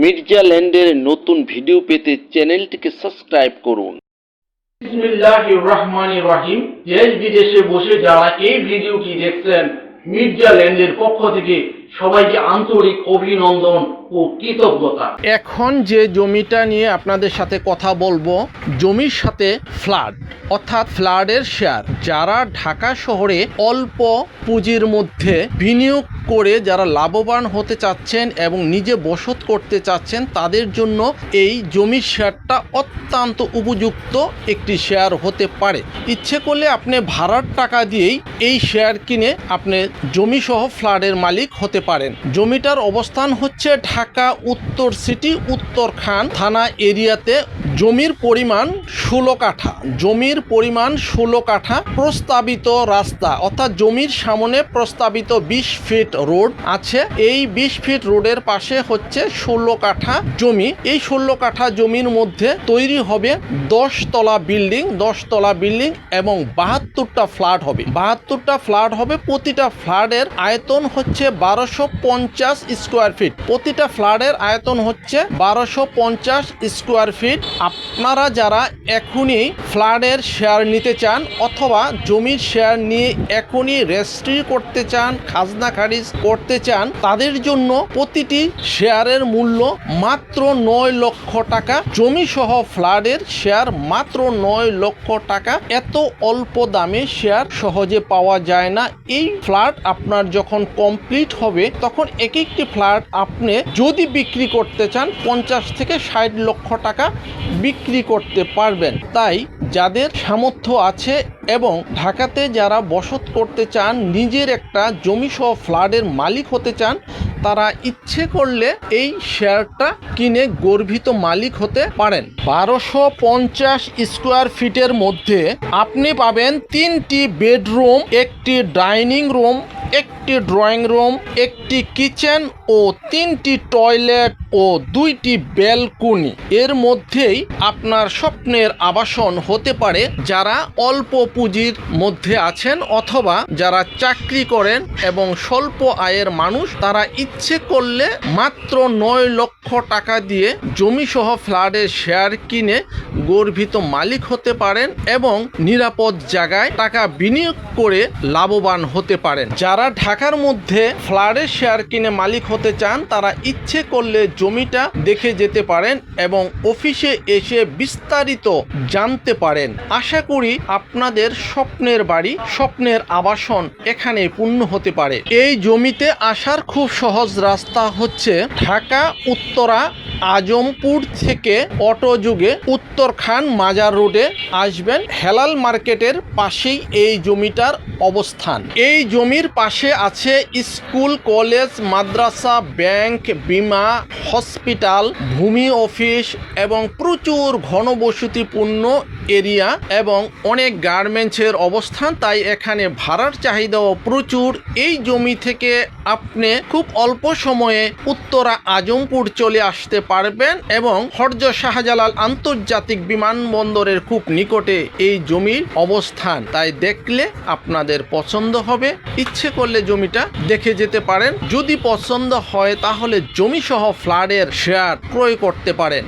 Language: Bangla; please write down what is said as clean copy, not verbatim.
মির্জা ল্যান্ডের নতুন ভিডিও পেতে চ্যানেলটিকে সাবস্ক্রাইব করুন। বিসমিল্লাহির রহমানির রহিম। দেশ বিদেশে বসে যারা এই ভিডিওটি দেখছেন, মির্জা ল্যান্ডের পক্ষ থেকে সবাইকে আন্তরিক অভিনন্দন ও কৃতজ্ঞতা। এখন যে জমিটা নিয়ে আপনাদের সাথে কথা বলবো, জমির সাথে ফ্ল্যাট অর্থাৎ ফ্ল্যাটের শেয়ার। যারা ঢাকা শহরে অল্প পুঁজির মধ্যে বিনিয়োগ করে যারা লাভবান হতে চাচ্ছেন এবং নিজে বসত করতে চাচ্ছেন, তাদের জন্য এই জমির শেয়ারটা অত্যন্ত উপযুক্ত একটি শেয়ার হতে পারে। ইচ্ছে করলে আপনি ভাড়ার টাকা দিয়েই এই শেয়ার কিনে আপনি জমি সহ ফ্ল্যাটের মালিক হতে পারেন। জমিটার অবস্থান হচ্ছে ঢাকা উত্তর সিটি, উত্তরখান থানা এরিয়াতে। জমির পরিমাণ 16 কাঠা। জমির পরিমাণ 16 কাঠা। প্রস্তাবিত রাস্তা অর্থাৎ জমির সামনে প্রস্তাবিত 20 ফিট রোড আছে। এই 20 ফিট রোডের পাশে হচ্ছে 16 কাঠা জমি। এই 16 কাঠা জমির মধ্যে তৈরি হবে 10 তলা বিল্ডিং, 10 তলা বিল্ডিং এবং 72টা ফ্ল্যাট হবে। 72টা ফ্ল্যাট হবে। প্রতিটা ফ্ল্যাটের আয়তন হচ্ছে 1250 স্কোয়ার ফিট। প্রতিটা ফ্ল্যাটের আয়তন হচ্ছে 1250 স্কোয়ার ফিট। আপনারা যারা এখনই ফ্ল্যাটের শেয়ার নিতে চান অথবা জমির শেয়ার নিয়ে এখনই রেজিস্ট্রি করতে চান, খাজনা খারিজ করতে চান, তাদের জন্য প্রতিটি শেয়ারের মূল্য মাত্র 9 লক্ষ টাকা। জমি সহ ফ্ল্যাটের শেয়ার মাত্র 9 লক্ষ টাকা। এত অল্প দামে শেয়ার সহজে পাওয়া যায় না। এই ফ্ল্যাট আপনার যখন কমপ্লিট হবে তখন এক একটি ফ্ল্যাট আপনি যদি বিক্রি করতে চান 50 থেকে 60 লক্ষ টাকা বিক্রি করতে পারবেন। তাই যাদের সামর্থ্য আছে এবং ঢাকাতে যারা বসত করতে চান, নিজের একটা জমি সহ ফ্ল্যাটের মালিক হতে চান, তারা ইচ্ছে করলে এই শেয়ারটা কিনে গর্বিত মালিক হতে পারেন। 1250 স্কোয়ার ফিটের মধ্যে আপনি পাবেন 3টি বেডরুম, একটি ডাইনিং রুম, একটি ড্রয়িং রুম, একটি কিচেন ও 3টি টয়লেট ও 2টি ব্যালকনি। এর মধ্যেই আপনার স্বপ্নের আবাসন হতে পারে। যারা অল্প পুঁজির মধ্যে আছেন অথবা যারা চাকরি করেন এবং স্বল্প আয়ের মানুষ, তারা ইচ্ছে করলে মাত্র 9 লক্ষ টাকা দিয়ে জমি সহ ফ্ল্যাটের শেয়ার কিনে গর্বিত মালিক হতে পারেন এবং নিরাপদ জায়গায় টাকা বিনিয়োগ করে লাভবান হতে পারেন। যারা ঢাকার মধ্যে ফ্ল্যাটের শেয়ার কিনে মালিক হতে চান, তারা ইচ্ছে করলে জমিটা দেখে যেতে পারেন এবং অফিসে এসে বিস্তারিত জানতে পারেন। আশা করি আপনাদের স্বপ্নের বাড়ি, স্বপ্নের আবাসন এখানে পূর্ণ হতে পারে। এই জমিতে আসার খুব সহজ রাস্তা হচ্ছে ঢাকা উত্তরা আজমপুর থেকে অটো যুগে উত্তরখান মাজার রোডে আসবেন। হেলাল মার্কেটের পাশেই এই জমিটার অবস্থান। এই জমির পাশে আছে স্কুল, কলেজ, মাদ্রাসা, ব্যাংক, বীমা, হসপিটাল, ভূমি অফিস এবং প্রচুর ঘনবসতিপূর্ণ এরিয়া এবং অনেক গার্মেন্টসের অবস্থান। তাই এখানে ভাড়ার চাহিদাও প্রচুর। এই জমি থেকে আপনি খুব অল্প সময়ে উত্তরা আজমপুর চলে আসতে পারবেন এবং হযরত শাহজালাল আন্তর্জাতিক বিমানবন্দরের খুব নিকটে এই জমির অবস্থান। তাই দেখলে আপনাদের পছন্দ হবে। ইচ্ছে করলে জমিটা দেখে যেতে পারেন। যদি পছন্দ হয় তাহলে জমি সহ ফ্ল্যাটের শেয়ার ক্রয় করতে পারেন।